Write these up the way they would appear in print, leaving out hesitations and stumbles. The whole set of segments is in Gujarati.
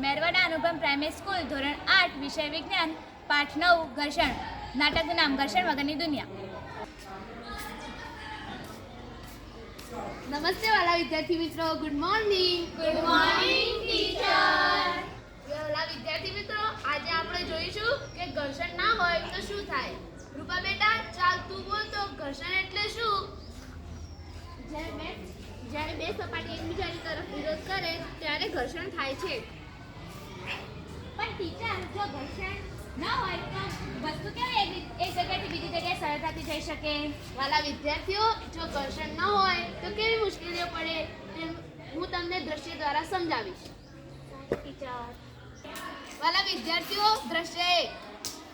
મેરવાડા અનુપમ પ્રાઇમરી સ્કૂલ ધોરણ 8 વિષય વિજ્ઞાન પાઠ 9 ઘર્ષણ. નાટકનું નામ ઘર્ષણ વગરની દુનિયા. નમસ્તે વાલા વિદ્યાર્થી મિત્રો, good morning. Good morning teacher. વાલા વિદ્યાર્થી મિત્રો, આજે આપણે જોઈશું કે ઘર્ષણ ના હોય તો શું થાય. રૂપા બેટા, ચાલ તું બોલ તો ઘર્ષણ એટલે શું? જ્યારે બે સપાટી એકબીજાની તરફ વિરોધ કરે ત્યારે ઘર્ષણ થાય છે. પણ ટીચર, જો ઘર્ષણ ન હોય તો વસ્તુ કેવી એક જગ્યાએથી બીજી જગ્યાએ સરળતાથી જઈ શકે? વાલા વિદ્યાર્થીઓ, જો ઘર્ષણ ન હોય તો કેવી મુશ્કેલીઓ પડે તે હું તમને દ્રશ્ય દ્વારા સમજાવીશ. ટીચર, વાલા વિદ્યાર્થીઓ, દ્રશ્ય 1.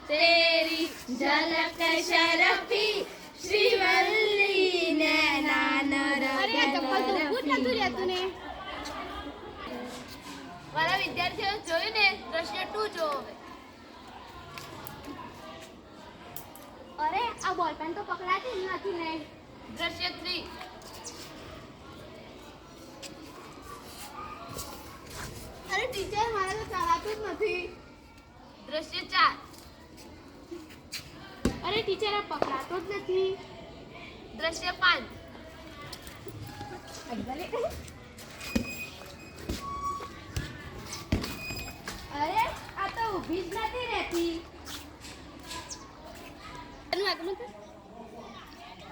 તેરી ઝલક શરફી શ્રીવલ્લી નૈનાન વાલા વિદ્યાર્થીઓ, જોયું ને? દ્રશ્ય 2 જો હવે. અરે, આ બોલપેન તો પકડાતી જ નથી ને. દ્રશ્ય 3. અરે ટીચર, મારે તો ચાલાતું જ નથી. દ્રશ્ય 4. અરે ટીચર, આ પકડાતો જ નથી. દ્રશ્ય 5. અરે, આ તો ઊભી જ નથી રહેતી.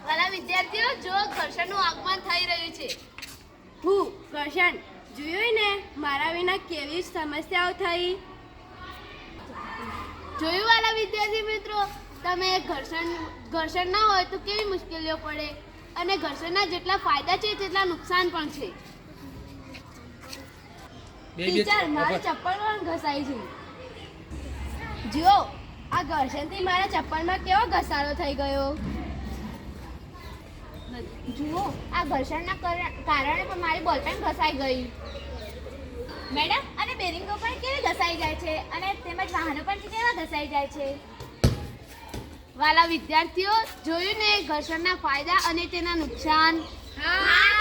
વાલા વિદ્યાર્થીઓ, જો ઘર્ષણનું આગમન થઈ રહ્યું છે. ઘર્ષણ જોયું ને? મારા વિના કેવી સમસ્યાઓ થઈ. જોયું વાલા વિદ્યાર્થી મિત્રો, તમે ઘર્ષણ ના હોય તો કેવી મુશ્કેલીઓ પડે, અને ઘર્ષણના જેટલા ફાયદા છે તેટલા નુકસાન પણ છે. ટીચર, મારી ચપ્પલ પણ ઘસાઈ છે. જુઓ, આ ઘર્ષણથી મારા ચપ્પલમાં કેવો ઘસારો થઈ ગયો. જુઓ, આ ઘર્ષણના કારણે પણ મારી બોલપેન ઘસાઈ ગઈ. મેડમ, અને બેરિંગો પણ કેવી ઘસાઈ જાય છે, અને તેમજ વાહનો પણ કેવા ઘસાઈ જાય છે. વાલા વિદ્યાર્થીઓ, જોયું ને ઘર્ષણના ફાયદા અને તેના નુકસાન? હા